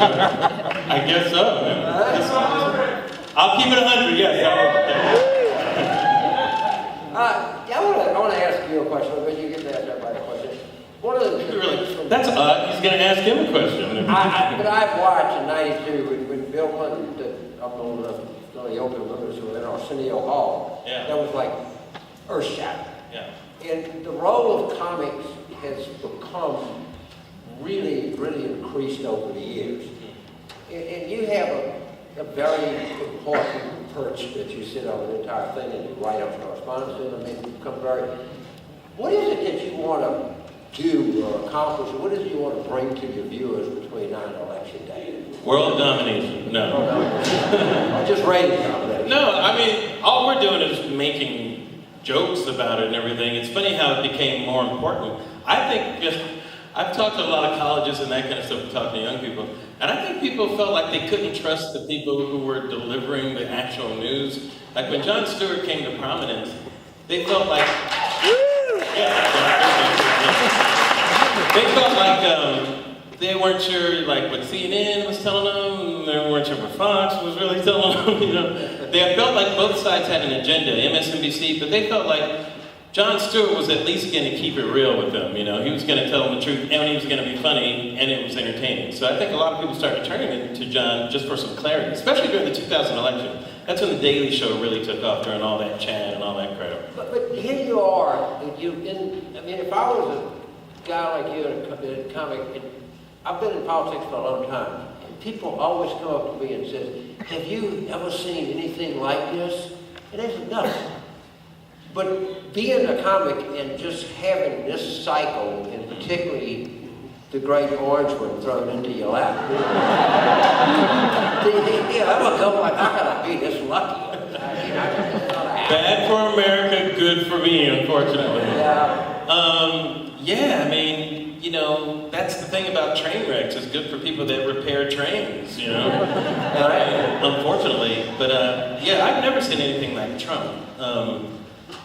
I guess so. I'll keep it 100, yes. I want to ask you a question, but you get to ask everybody a question. One of the That's odd. He's going to ask him a question. But I've watched in '92 when Bill Clinton did up on the Open Movies who were in Arsenio Hall. Yeah. That was like earth-shattering. Yeah. And the role of comics has become really, really increased over the years. And you have a very important perch that you sit on the entire thing and you write up correspondence in. I mean, you become very... What is it that you want to do or accomplish? What is it you want to bring to your viewers between now and Election Day? World domination. No. Or just rating domination? No, I mean, all we're doing is making jokes about it and everything. It's funny how it became more important. I think I've talked to a lot of colleges and that kind of stuff, talking to young people, and I think people felt like they couldn't trust the people who were delivering the actual news. Like when Jon Stewart came to prominence, they felt like, they felt like they weren't sure like what CNN was telling them, they weren't sure what Fox was really telling them, you know. They felt like both sides had an agenda, MSNBC, but they felt like Jon Stewart was at least going to keep it real with them, you know. He was going to tell them the truth, and he was going to be funny, and it was entertaining. So I think a lot of people started turning to Jon just for some clarity, especially during the 2000 election. That's when The Daily Show really took off during all that chat and all that crap. But here you are, I mean, if I was a guy like you in a comic, I've been in politics for a long time, and people always come up to me and say, have you ever seen anything like this? And I said, no. But being a comic and just having this cycle, and particularly the great orange one thrown into your lap, I would go like, how can I be this lucky? Bad for America, good for me, unfortunately. Yeah. I mean, you know, that's the thing about train wrecks. It's good for people that repair trains, you know. Unfortunately, but I've never seen anything like Trump.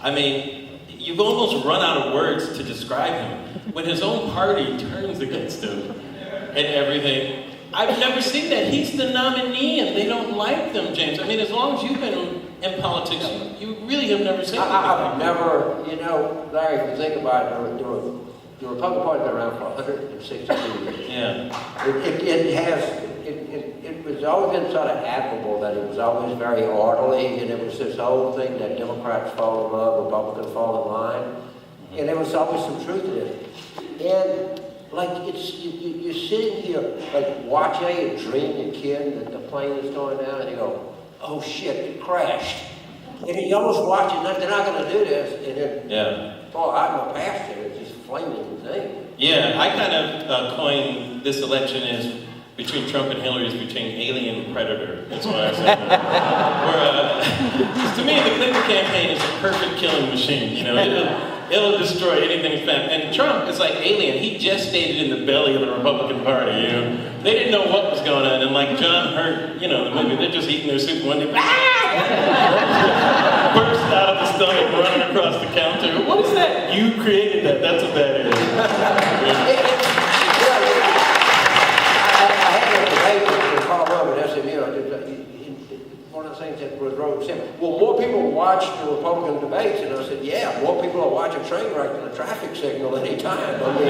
I mean, you've almost run out of words to describe him. When his own party turns against him and everything, I've never seen that. He's the nominee and they don't like them, James. I mean, as long as you've been in politics, you really have never seen I've never, you know, Larry, if you think about it, the Republican Party's been around for 162 years. Yeah. It was always been sort of admirable that it was always very orderly, and it was this whole thing that Democrats fall in love, Republicans fall in line, and there was always some truth to it. And like you're sitting here like watching a dream your kid that the plane is going down, and you go, oh shit, it crashed. And you almost watch it, they're not going to do this, and then boy, I'm a pastor, it's just flaming thing. Yeah, I kind of coined this election as between Trump and Hillary is between alien and predator. That's what I said. To me, the Clinton campaign is a perfect killing machine. You know, it'll destroy anything it's found. And Trump is like alien. He gestated in the belly of the Republican Party. You know, they didn't know what was going on. And like John Hurt, you know, the movie, they're just eating their soup one day. Burst out of the stomach, running across the counter. What is that? You created that. That's what that is. One of the things that was wrong with him, well, more people watch the Republican debates, and I said, yeah, more people are watching train wreck than a traffic signal any time. I mean,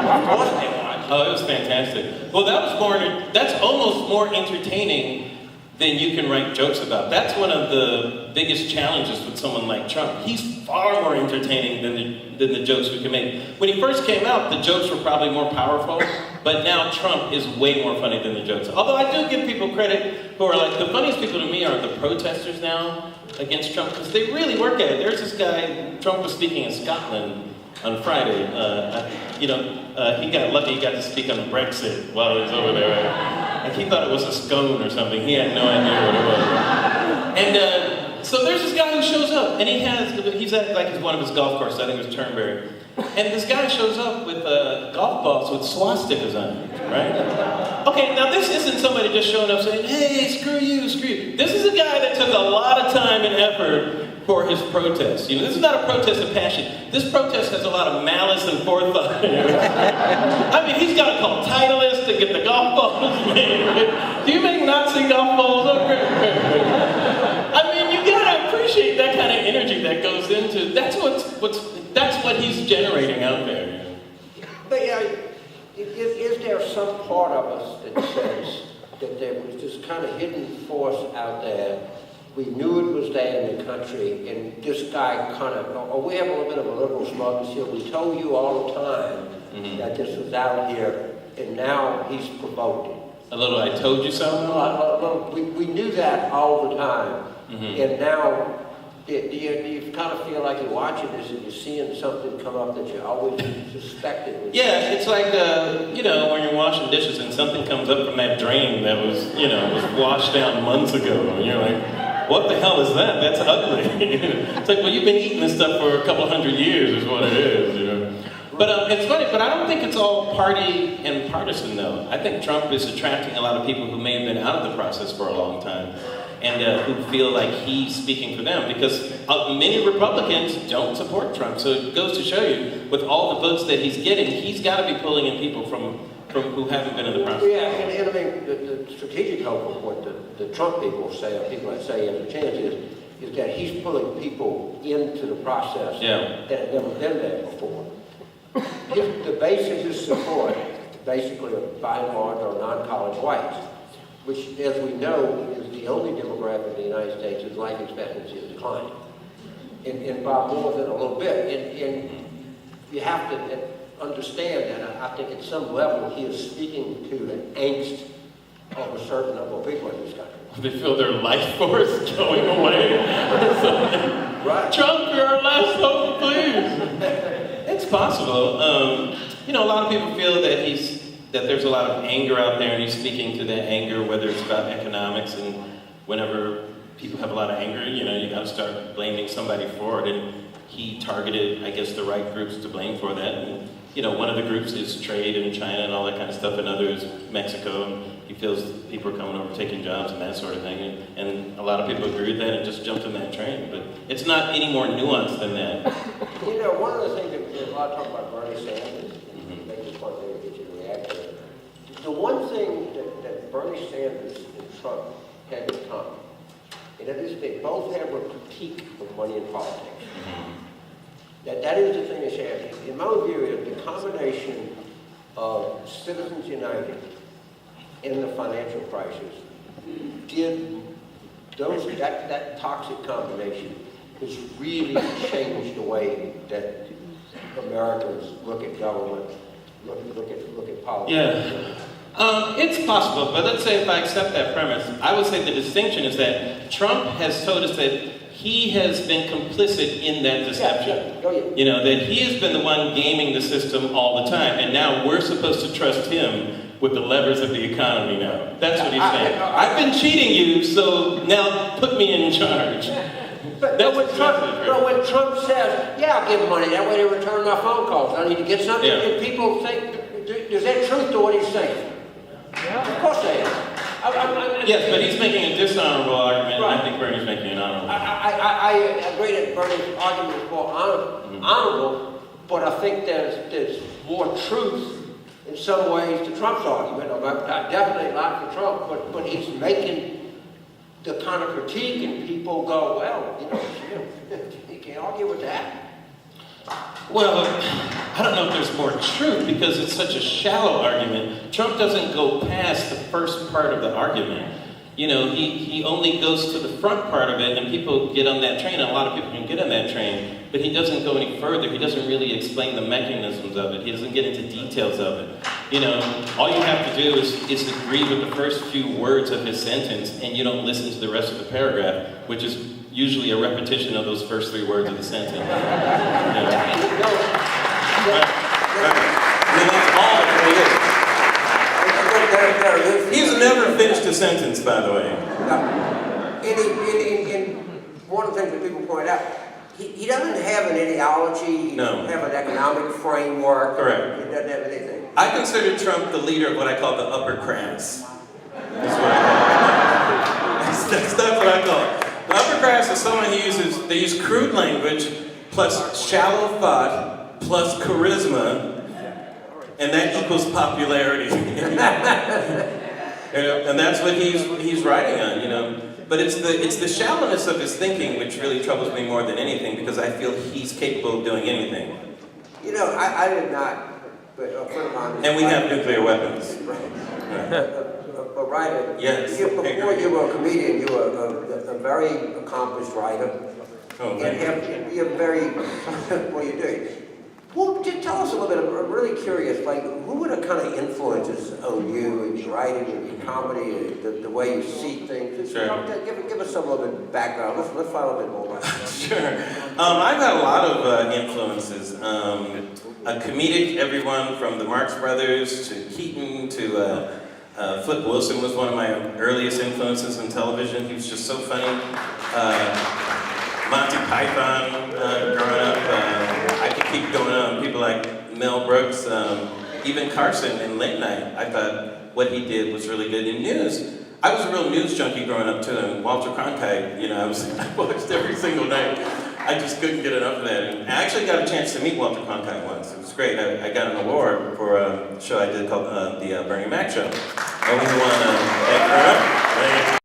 of course they watch. Oh, it was fantastic. Well, that's almost more entertaining than you can write jokes about. That's one of the biggest challenges with someone like Trump. He's far more entertaining than the jokes we can make. When he first came out, the jokes were probably more powerful, but now Trump is way more funny than the jokes. Although I do give people credit who are like, the funniest people to me are the protesters now against Trump, because they really work at it. There's this guy, Trump was speaking in Scotland on Friday. He got lucky, he got to speak on Brexit while he was over there. Right? Like he thought it was a scone or something. He had no idea what it was. And so there's this guy who shows up, and he's at like one of his golf courses, I think it was Turnberry. And this guy shows up with golf balls with swastikas on it, right? Okay, now this isn't somebody just showing up saying, hey, screw you. This is a guy that took a lot of time and effort for his protest. You know, this is not a protest of passion. This protest has a lot of malice and forethought. I mean, he's got to call Titleist to get the golf balls made. Do you make Nazi golf balls? I mean, you gotta appreciate that kind of energy that goes into. That's what he's generating out there. You know? But yeah, is there some part of us that says that there was this kind of hidden force out there? We knew it was there in the country, and this guy kind of, we have a little bit of a liberal smugness here. We told you all the time that this was out here, and now he's provoked it. A little I told you so? We knew that all the time, and now do you kind of feel like you're watching this and you're seeing something come up that you always suspected? Yeah, it's like, you know, when you're washing dishes and something comes up from that drain that was, you know, was washed down months ago, and you're like, what the hell is that? That's ugly. It's like, well, you've been eating this stuff for a couple hundred years is what it is, you know. But it's funny, but I don't think it's all party and partisan, though. I think Trump is attracting a lot of people who may have been out of the process for a long time and who feel like he's speaking for them, because many Republicans don't support Trump. So it goes to show you, with all the votes that he's getting, he's got to be pulling in people from who haven't been in the process. Yeah, and I mean, the strategic hope of what the Trump people say, or people that say he has a chance, is that he's pulling people into the process that have never been there before. The base of his support, basically, by and large, are non-college whites, which, as we know, is the only demographic in the United States whose life expectancy is declining, and by more than a little bit. And you have to understand that I think at some level he is speaking to an angst of a certain number of people in this country. They feel their life force going away. Right. Trump, you're our last hope, please. It's possible. You know, a lot of people feel that there's a lot of anger out there, and he's speaking to that anger, whether it's about economics, and whenever people have a lot of anger, you know, you got to start blaming somebody for it. And he targeted, I guess, the right groups to blame for that. And, you know, one of the groups is trade in China and all that kind of stuff, and others Mexico, and he feels people are coming over taking jobs and that sort of thing, and a lot of people agree with that and just jumped on that train. But it's not any more nuanced than that. You know, one of the things that there's a lot of talk about Bernie Sanders, and make this point there to get you to react to it. The one thing that Bernie Sanders and Trump had in common, and that is they both have a critique of money in politics. That is the thing that's happening. In my view, the combination of Citizens United and the financial crisis that toxic combination has really changed the way that Americans look at government, look at politics. Yeah. It's possible, but let's say if I accept that premise, I would say the distinction is that Trump has told us that he has been complicit in that deception. You know, that he has been the one gaming the system all the time, and now we're supposed to trust him with the levers of the economy now. That's what he's saying. I've been cheating you, so now put me in charge. But when Trump says, yeah, I'll give them money, that way they return my phone calls, I need to get something, and people think, is there truth to what he's saying? Yeah. Of course they are. Yes, but he's making a dishonorable argument, right. And I think Bernie's making an honorable. I agree that Bernie's argument is more honorable, but I think there's more truth in some ways to Trump's argument. I definitely like the Trump, but he's making the kind of critique, and people go, well, you know, you can't argue with that. Well, I don't know if there's more truth, because it's such a shallow argument. Trump doesn't go past the first part of the argument. You know, he only goes to the front part of it, and people get on that train, and a lot of people can get on that train, but he doesn't go any further. He doesn't really explain the mechanisms of it. He doesn't get into details of it. You know, all you have to do is agree with the first few words of his sentence, and you don't listen to the rest of the paragraph, which is usually a repetition of those first 3 words of the sentence. Right. And that's all it is. He's never finished a sentence, by the way. And one of the things that people point out, he doesn't have an ideology, he doesn't have an economic framework. Correct. He doesn't have anything. I consider Trump the leader of what I call the upper class. That's what I call it. That's what I call it. Upper class is someone who they use crude language plus shallow thought plus charisma, and that equals popularity. And that's what he's writing on, But it's the shallowness of his thinking which really troubles me more than anything, because I feel he's capable of doing anything. I did not, but a friend of mine... And we have nuclear weapons. A writer. Yes. Before you were a comedian, you were a very accomplished writer. Oh, thank you. You're very... Well, you do. Well, just tell us a little bit. I'm really curious. Who were the kind of influences on you in your writing, in your comedy, the way you see things? Sure. Give us some little bit of background. Let's find a little bit more about that. Sure. I've had a lot of influences. A comedic, everyone from the Marx Brothers to Keaton to Flip Wilson was one of my earliest influences in television. He was just so funny. Monty Python growing up. I could keep going on. People like Mel Brooks, even Carson in Late Night. I thought what he did was really good in news. I was a real news junkie growing up too, and Walter Cronkite, I watched every single night. I just couldn't get enough of that. And I actually got a chance to meet Walter Cronkite once. It was great. I got an award for a show I did called the Bernie Mac Show. And we won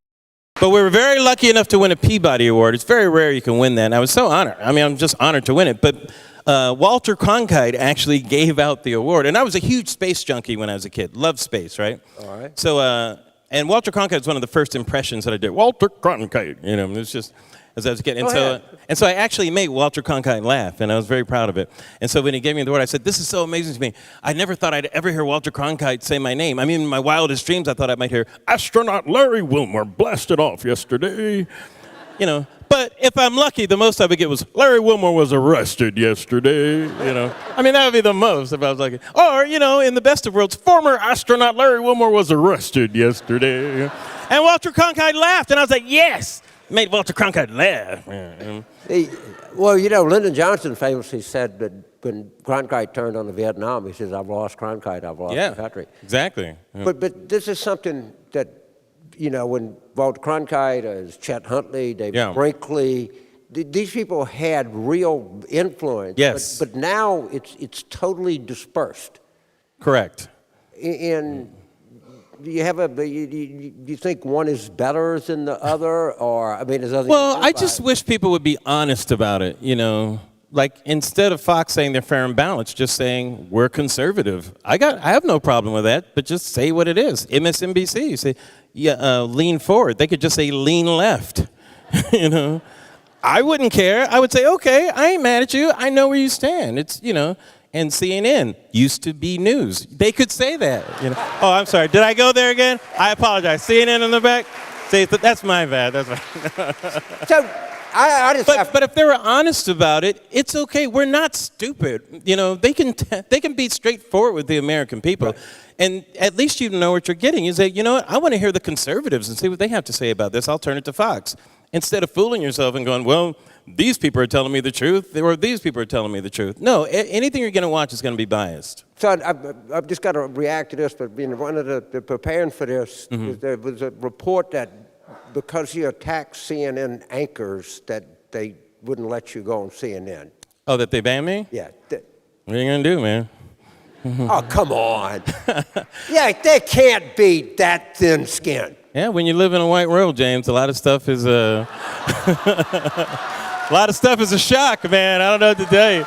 But we were very lucky enough to win a Peabody Award. It's very rare you can win that, and I was so honored. I'm just honored to win it. But Walter Cronkite actually gave out the award, and I was a huge space junkie when I was a kid. Loved space, right? All right. So, and Walter Cronkite was one of the first impressions that I did. Walter Cronkite, it was just as I was a kid. And so I actually made Walter Cronkite laugh, and I was very proud of it. And so when he gave me the award, I said, "This is so amazing to me. I never thought I'd ever hear Walter Cronkite say my name. In my wildest dreams, I thought I might hear astronaut Larry Wilmore blasted off yesterday." But if I'm lucky, the most I would get was Larry Wilmore was arrested yesterday. That would be the most if I was lucky. Or, in the best of worlds, former astronaut Larry Wilmore was arrested yesterday. And Walter Cronkite laughed, and I was like, yes. Made Walter Cronkite laugh. Lyndon Johnson famously said that when Cronkite turned on the Vietnam, he says, "I've lost Cronkite, I've lost the country." Exactly. Yeah. But this is something that, when Walter Cronkite, as Chet Huntley, David Brinkley, these people had real influence. Yes. But now it's totally dispersed. Correct. And do you think one is better than the other, or is other? Well, I just wish people would be honest about it. Instead of Fox saying they're fair and balanced, just saying we're conservative. I have no problem with that, but just say what it is. MSNBC, say lean forward. They could just say lean left. I wouldn't care. I would say, okay, I ain't mad at you. I know where you stand. It's And CNN used to be news. They could say that. Oh, I'm sorry. Did I go there again? I apologize. CNN in the back. See, that's my bad. That's my. So I just. But if they were honest about it, it's okay. We're not stupid. They can be straightforward with the American people, right. And at least you know what you're getting. You say, what? I want to hear the conservatives and see what they have to say about this. I'll turn it to Fox instead of fooling yourself and going, well, these people are telling me the truth, or these people are telling me the truth. No, anything you're going to watch is going to be biased. So I've just got to react to this, but one of the preparing for this, there was a report that because you attacked CNN anchors, that they wouldn't let you go on CNN. Oh, that they banned me? Yeah. What are you going to do, man? Oh, come on. Yeah, they can't be that thin-skinned. Yeah, when you live in a white world, James, a lot of stuff is a lot of stuff is a shock, man. I don't know what to tell you.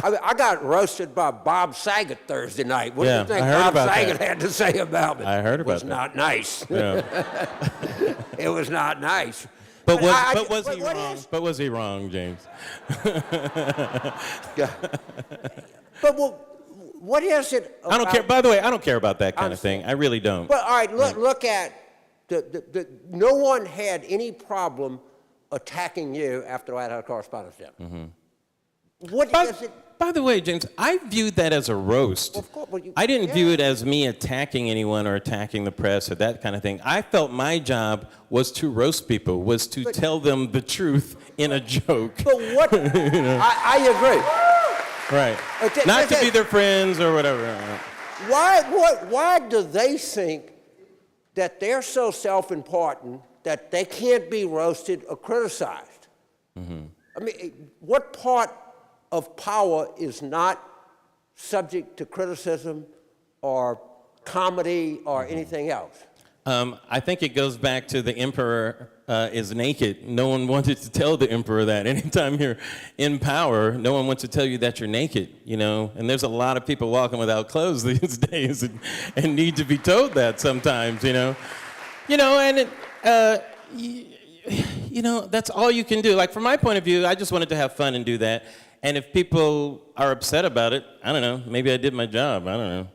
I got roasted by Bob Saget Thursday night. What do you think Bob Saget had to say about me? I heard about that. It was not nice. Yeah. It was not nice. But was he wrong? But was he wrong, James? But what is it? I don't care. By the way, I don't care about that kind of thing. I really don't. But all right, look at no one had any problem attacking you after I had a correspondence with them. What is it? By the way, James, I viewed that as a roast. Of course, well, I didn't view it as me attacking anyone or attacking the press or that kind of thing. I felt my job was to roast people, was to tell them the truth in a joke. But what? I agree. Right. Not to be their friends or whatever. Why do they think that they're so self-important that they can't be roasted or criticized. I mean, what part of power is not subject to criticism or comedy or anything else? I think it goes back to the emperor is naked. No one wanted to tell the emperor that. Anytime you're in power, no one wants to tell you that you're naked, you know? And there's a lot of people walking without clothes these days and need to be told that sometimes, you know? You know, and you know, that's all you can do. Like, from my point of view, I just wanted to have fun and do that. And if people are upset about it, I don't know, maybe I did my job, I don't know.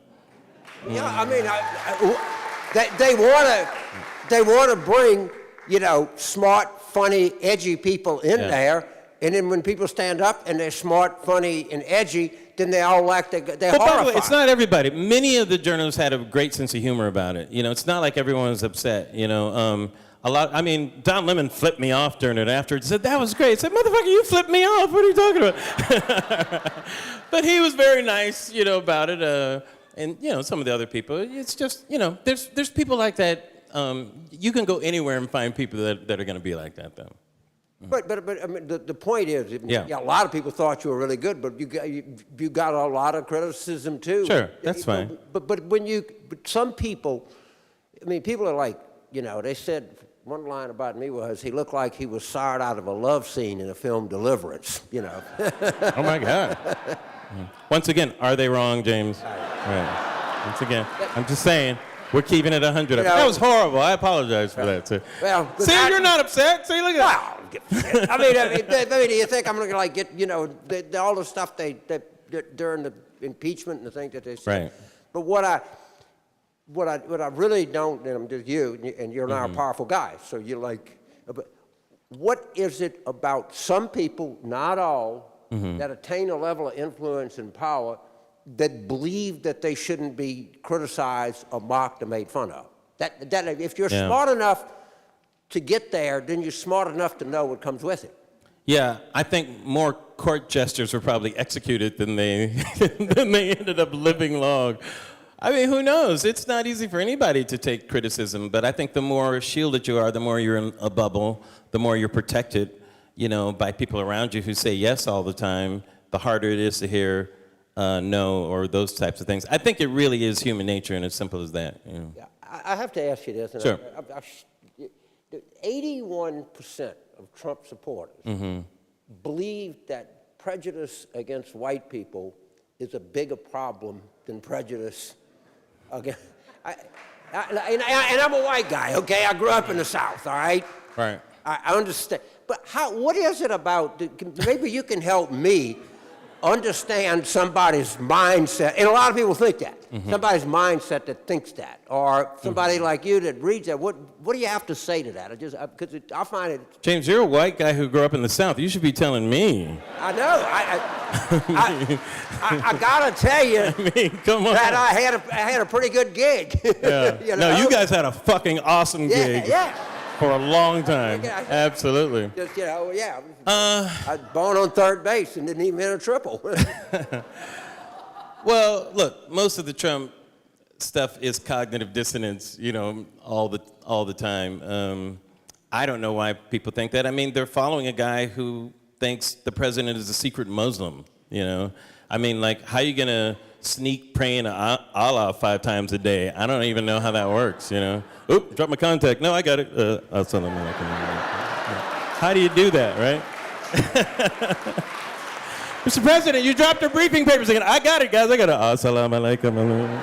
Yeah, I mean, they want to bring, you know, smart, funny, edgy people in there, and then when people stand up and they're smart, funny, and edgy, then they all act they're horrified. By the way, it's not everybody. Many of the journalists had a great sense of humor about it. You know, it's not like everyone was upset. You know, a lot. I mean, Don Lemon flipped me off during it afterwards. He said that was great. I said, "Motherfucker, you flipped me off. What are you talking about?" But he was very nice, you know, about it. And you know, some of the other people. It's just, you know, there's people like that. You can go anywhere and find people that are going to be like that, though. But I mean, the point is, a lot of people thought you were really good, but you got a lot of criticism too. Sure, that's fine. But some people, I mean, people are like, you know, they said one line about me was he looked like he was sired out of a love scene in the film Deliverance. You know. Oh my God. Once again, are they wrong, James? Right. Once again, I'm just saying. We're keeping it 100. That was horrible. I apologize for that, too. Well, see, you're not upset. See, look at that. I mean, do you think I'm going to like get, you know, all the stuff they during the impeachment and the things that they said? Right. But what I really don't, and I'm just you, and you're not a powerful guy, so you're like, but what is it about some people, not all, that attain a level of influence and power that believe that they shouldn't be criticized or mocked or made fun of? That if you're smart enough to get there, then you're smart enough to know what comes with it. Yeah, I think more court jesters were probably executed than they than they ended up living long. I mean, who knows? It's not easy for anybody to take criticism, but I think the more shielded you are, the more you're in a bubble, the more you're protected, you know, by people around you who say yes all the time, the harder it is to hear no, or those types of things. I think it really is human nature, and as simple as that. You know. Yeah, I have to ask you this. And sure. 81% of Trump supporters believe that prejudice against white people is a bigger problem than prejudice against... and I'm a white guy, okay? I grew up in the South, all right? Right. I understand. But what is it about... Maybe you can help me understand somebody's mindset, and a lot of people think that. Somebody's mindset that thinks that, or somebody like you that reads that. What do you have to say to that? Because I find it... James, you're a white guy who grew up in the South. You should be telling me. I know. I gotta tell you come on. that I had a pretty good gig. Yeah. You know? No, you guys had a fucking awesome gig. Yeah. For a long time. Absolutely. Just, you know, I was born on third base and didn't even hit a triple. Well, look, most of the Trump stuff is cognitive dissonance, you know, all the time. I don't know why people think that. I mean, they're following a guy who thinks the president is a secret Muslim, you know. I mean, like, how are you going to sneak praying to Allah 5 times a day? I don't even know how that works, you know. Oop, drop my contact. No, I got it. How do you do that, right? Mr. President, you dropped your briefing papers again. I got it, guys. I got it. Assalamu alaikum.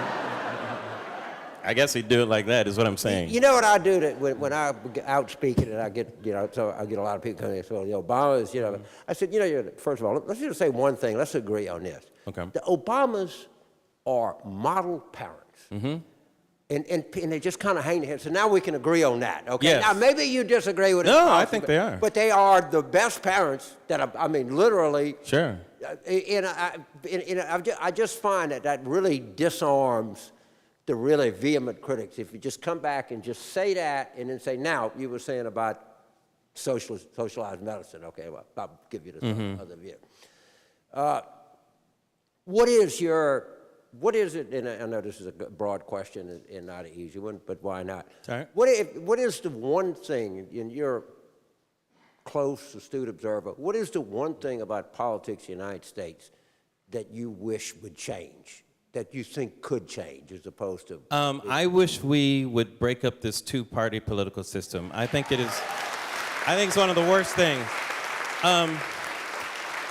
I guess he'd do it like that, is what I'm saying. You know what I do when I out speaking and I get, you know, so I get a lot of people coming and say, well, Obama's, you know. I said, you know, first of all, let's just say one thing. Let's agree on this. Okay. The Obamas are model parents. And they just kind of hang their heads. So now we can agree on that, okay? Yes. Now, maybe you disagree with it. No, I think they are. But they are the best parents that, I mean, literally. Sure. And I just find that really disarms the really vehement critics. If you just come back and just say that and then say, now, you were saying about socialized medicine. Okay, well, I'll give you this other view. What is your what is it, and I know this is a broad question and not an easy one, but why not? All right. What is the one thing, in your close, astute observer, what is the one thing about politics in the United States that you wish would change, that you think could change as opposed to? I wish we would break up this two-party political system. I think it's one of the worst things.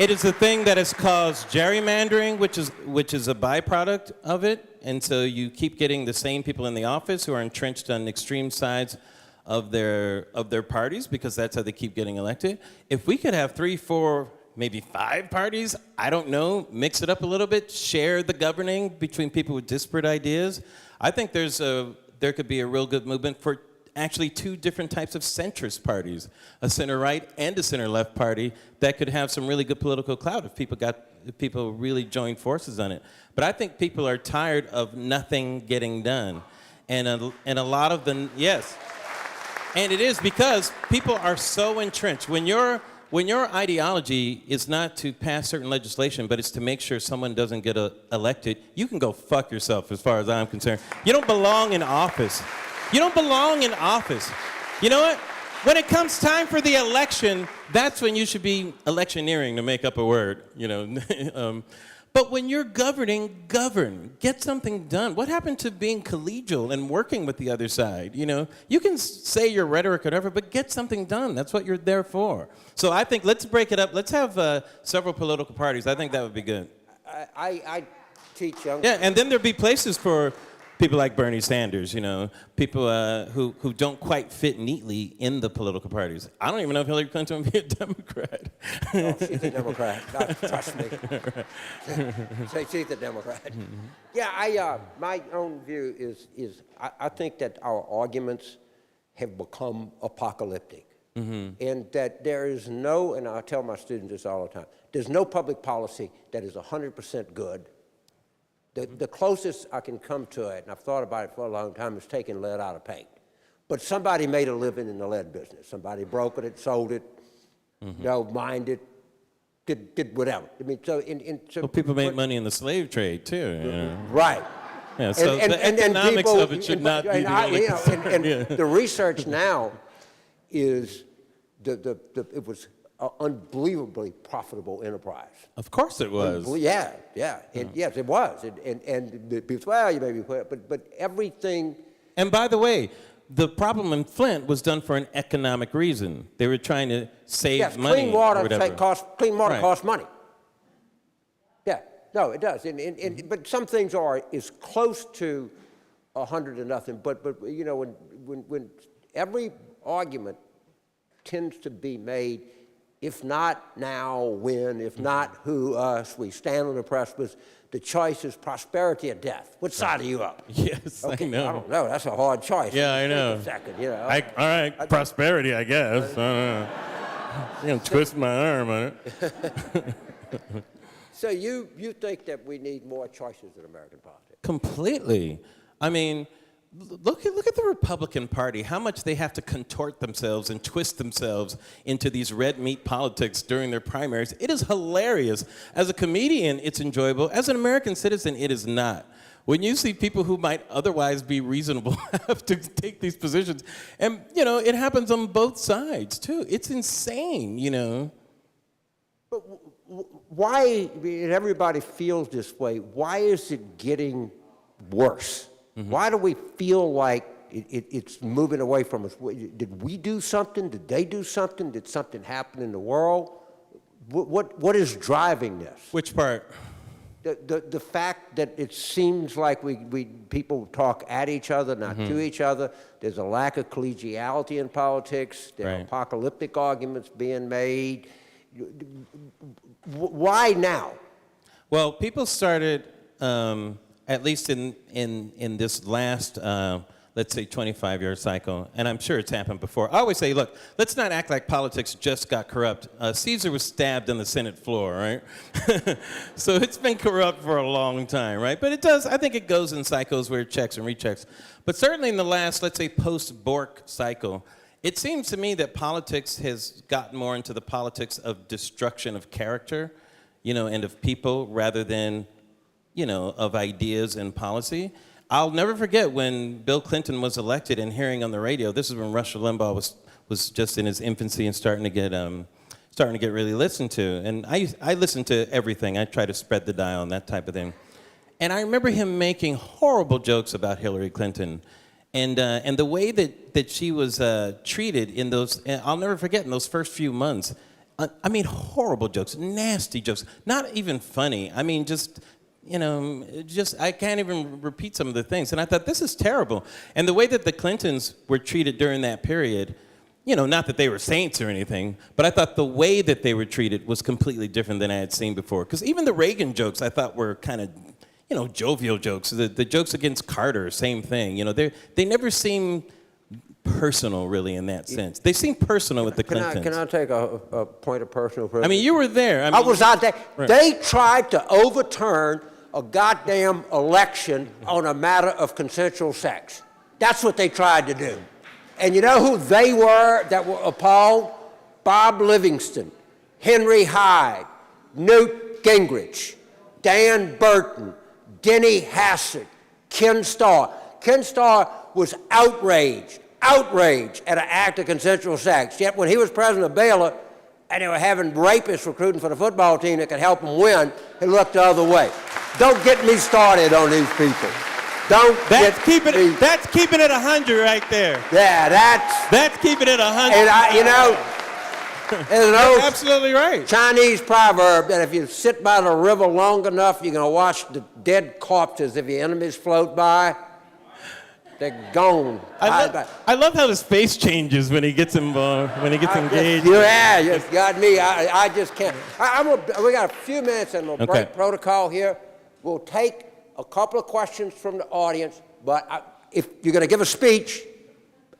It is the thing that has caused gerrymandering, which is a byproduct of it, and so you keep getting the same people in the office who are entrenched on extreme sides of their parties, because that's how they keep getting elected. If we could have 3, 4, maybe 5 parties, I don't know, mix it up a little bit, share the governing between people with disparate ideas, I think there could be a real good movement for actually 2 different types of centrist parties, a center-right and a center-left party that could have some really good political clout if people really joined forces on it. But I think people are tired of nothing getting done. And a lot of the, yes. And it is because people are so entrenched. When your ideology is not to pass certain legislation, but it's to make sure someone doesn't get elected, you can go fuck yourself as far as I'm concerned. You don't belong in office. You don't belong in office. You know what? When it comes time for the election, that's when you should be electioneering, to make up a word, you know. But when you're governing, govern. Get something done. What happened to being collegial and working with the other side? You know, you can say your rhetoric or whatever, but get something done. That's what you're there for. So I think let's break it up. Let's have several political parties. I think that would be good. I teach young. Yeah, and then there'd be places for people like Bernie Sanders, you know, people who don't quite fit neatly in the political parties. I don't even know if Hillary Clinton would be a Democrat. Oh, she's a Democrat. No, trust me. Say she's a Democrat. Mm-hmm. Yeah, my own view is I think that our arguments have become apocalyptic. Mm-hmm. And that there is no, and I tell my students this all the time, there's no public policy that is 100% good. The closest I can come to it, and I've thought about it for a long time, is taking lead out of paint. But somebody made a living in the lead business. Somebody brokered it, sold it, mm-hmm. You know, mined it, did whatever. I mean, so well, people made money in the slave trade too. You know? Right. Yeah. So the economics people, of it should not be the only concern. And the research now is it was an unbelievably profitable enterprise. Of course it was. Yeah. And yes, it was. And the people say, well, you may be, but everything. And by the way, the problem in Flint was done for an economic reason. They were trying to save money. Clean water or costs money. Yeah, no, it does. But some things are as close to 100 to nothing. But you know, when every argument tends to be made, if not now, when, if not who, us, we stand on the precipice. The choice is prosperity or death. Which side are you up? Yes, okay, I know. I don't know. That's a hard choice. Yeah, I know. Take a second, you know. All right, prosperity, I guess. I'm going to twist my arm on it. So you think that we need more choices in American politics? Completely. I mean, look at the Republican Party, how much they have to contort themselves and twist themselves into these red meat politics during their primaries. It is hilarious. As a comedian, it's enjoyable. As an American citizen, it is not. When you see people who might otherwise be reasonable have to take these positions, and, you know, it happens on both sides, too. It's insane, you know. But why, and everybody feels this way, why is it getting worse? Mm-hmm. Why do we feel like it's moving away from us? Did we do something? Did they do something? Did something happen in the world? What is driving this? Which part? The fact that it seems like people talk at each other, not to each other. There's a lack of collegiality in politics. There are apocalyptic arguments being made. Why now? Well, people started, at least in this last, let's say, 25-year cycle, and I'm sure it's happened before. I always say, look, let's not act like politics just got corrupt. Caesar was stabbed on the Senate floor, right? So it's been corrupt for a long time, right? But it does, I think it goes in cycles where it checks and rechecks. But certainly in the last, let's say, post-Bork cycle, it seems to me that politics has gotten more into the politics of destruction of character, you know, and of people rather than of ideas and policy. I'll never forget when Bill Clinton was elected and hearing on the radio. This is when Rush Limbaugh was just in his infancy and starting to get really listened to. And I listened to everything. I try to spread the dial and that type of thing. And I remember him making horrible jokes about Hillary Clinton, and the way that she was treated in those. I'll never forget in those first few months. I mean, horrible jokes, nasty jokes, not even funny. I mean, just I can't even repeat some of the things. And I thought, this is terrible. And the way that the Clintons were treated during that period, not that they were saints or anything, but I thought the way that they were treated was completely different than I had seen before. Because even the Reagan jokes I thought were kind of, jovial jokes. The jokes against Carter, same thing. They never seem personal, really, in that sense. They seem personal with the Clintons. Can I take a point of personal privilege? I mean, you were there. I was out there. Right. They tried to overturn a goddamn election on a matter of consensual sex. That's what they tried to do. And you know who they were that were appalled? Bob Livingston, Henry Hyde, Newt Gingrich, Dan Burton, Denny Hassett, Ken Starr. Ken Starr was outraged at an act of consensual sex. Yet when he was president of Baylor and they were having rapists recruiting for the football team that could help them win, he looked the other way. Don't get me started on these people. That's keeping it 100 right there. Yeah, that's keeping it 100. And there's an old absolutely right. Chinese proverb that if you sit by the river long enough, you're going to watch the dead corpses if your enemies float by. They're gone. I love how his face changes when he gets involved, when he gets engaged. Yeah, you got me. I just can't. We got a few minutes and we'll break protocol here. We'll take a couple of questions from the audience, but if you're going to give a speech,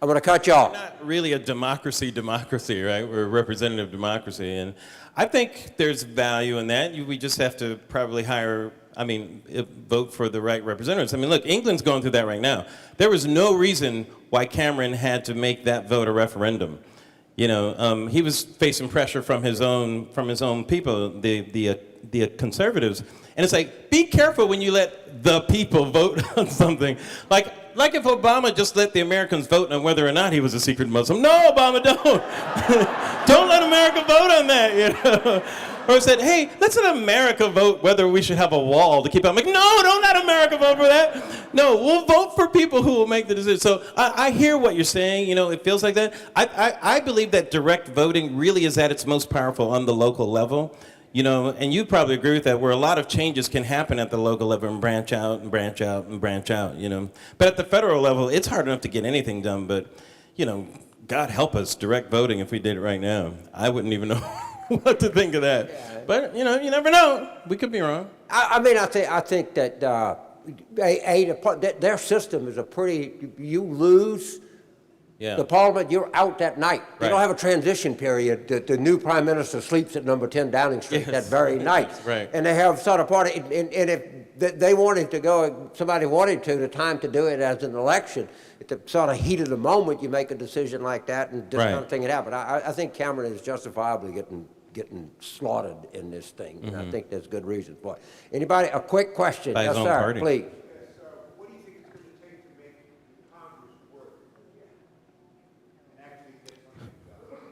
I'm going to cut you off. We're not really a democracy, right? We're a representative democracy, and I think there's value in that. We just have to probably vote for the right representatives. I mean, look, England's going through that right now. There was no reason why Cameron had to make that vote a referendum. He was facing pressure from his own people, the conservatives, and it's like, be careful when you let the people vote on something. Like if Obama just let the Americans vote on whether or not he was a secret Muslim. No, Obama, don't. Don't let America vote on that, Or said, hey, let's let America vote whether we should have a wall to keep out. I'm like, no, don't let America vote for that. No, we'll vote for people who will make the decision. So I hear what you're saying. It feels like that. I believe that direct voting really is at its most powerful on the local level. And you probably agree with that, where a lot of changes can happen at the local level and branch out and branch out and branch out, But at the federal level, it's hard enough to get anything done, but, God help us, direct voting if we did it right now. I wouldn't even know what to think of that. Yeah. But, you never know. We could be wrong. I think that their system is you lose. Yeah. The parliament, you're out that night. They don't have a transition period. The new prime minister sleeps at number 10 Downing Street that very night. Right. And they have sort of party, and if they wanted to go, somebody wanted to, the time to do it as an election, at the sort of heat of the moment, you make a decision like that and just kind of thing it out. But I think Cameron is justifiably getting slaughtered in this thing. Mm-hmm. And I think there's good reasons for it. Anybody, a quick question? By yes, his own sir, party. Please.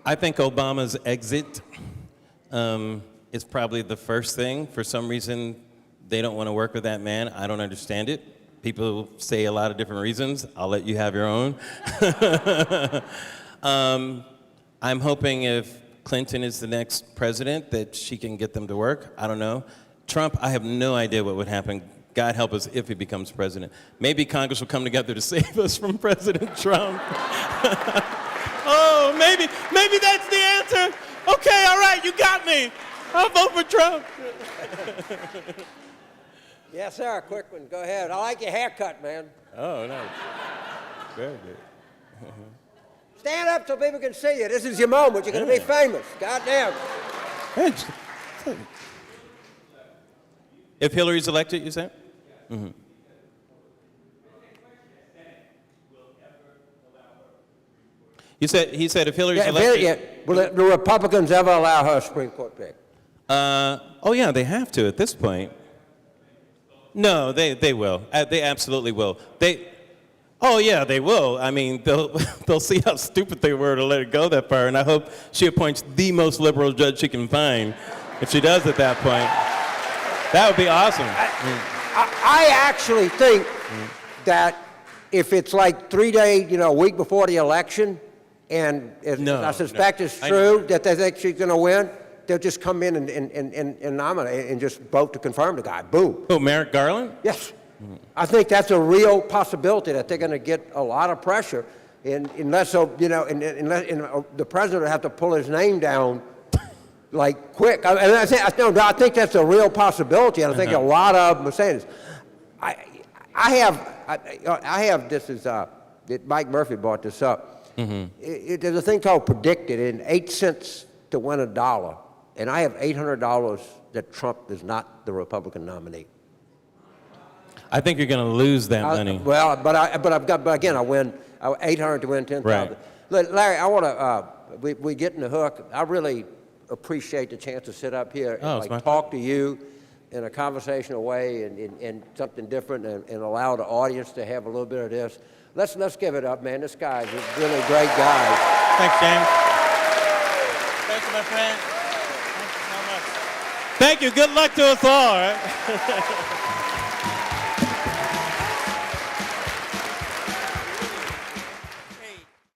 I think Obama's exit is probably the first thing. For some reason, they don't want to work with that man. I don't understand it. People say a lot of different reasons. I'll let you have your own. I'm hoping if Clinton is the next president that she can get them to work. I don't know. Trump, I have no idea what would happen. God help us if he becomes president. Maybe Congress will come together to save us from President Trump. Oh, maybe that's the answer. Okay, all right, you got me. I'll vote for Trump. Yes, sir, a quick one. Go ahead. I like your haircut, man. Oh, nice. Very good. Stand up so people can see you. This is your moment. You're going to be famous. Goddamn. If Hillary's elected, you say? Mm-hmm. He said if Hillary's elected... Will the Republicans ever allow her a Supreme Court pick? Oh, yeah, they have to at this point. No, they will. They absolutely will. Oh yeah, they will. I mean, they'll see how stupid they were to let it go that far, and I hope she appoints the most liberal judge she can find. If she does at that point, that would be awesome. I actually think that if it's like 3 days, a week before the election, and I suspect it's true that they think she's going to win, they'll just come in and nominate and just vote to confirm the guy. Boom. Oh, Merrick Garland? Yes. I think that's a real possibility that they're going to get a lot of pressure, unless the president will have to pull his name down like quick. I think that's a real possibility, and I think a lot of them are saying this. I have this is Mike Murphy brought this up. There's a thing called predicted in 8 cents to win $1, and I have $800 that Trump is not the Republican nominee. I think you're going to lose that money. But again, I win 800 to win 10,000. Right. Larry, I want to. We get in the hook. I really appreciate the chance to sit up here and talk to you in a conversational way and something different and allow the audience to have a little bit of this. Let's give it up, man. This guy's a really great guy. Thanks, James. Thank you, my friend. Thank you so much. Thank you. Good luck to us all. Right?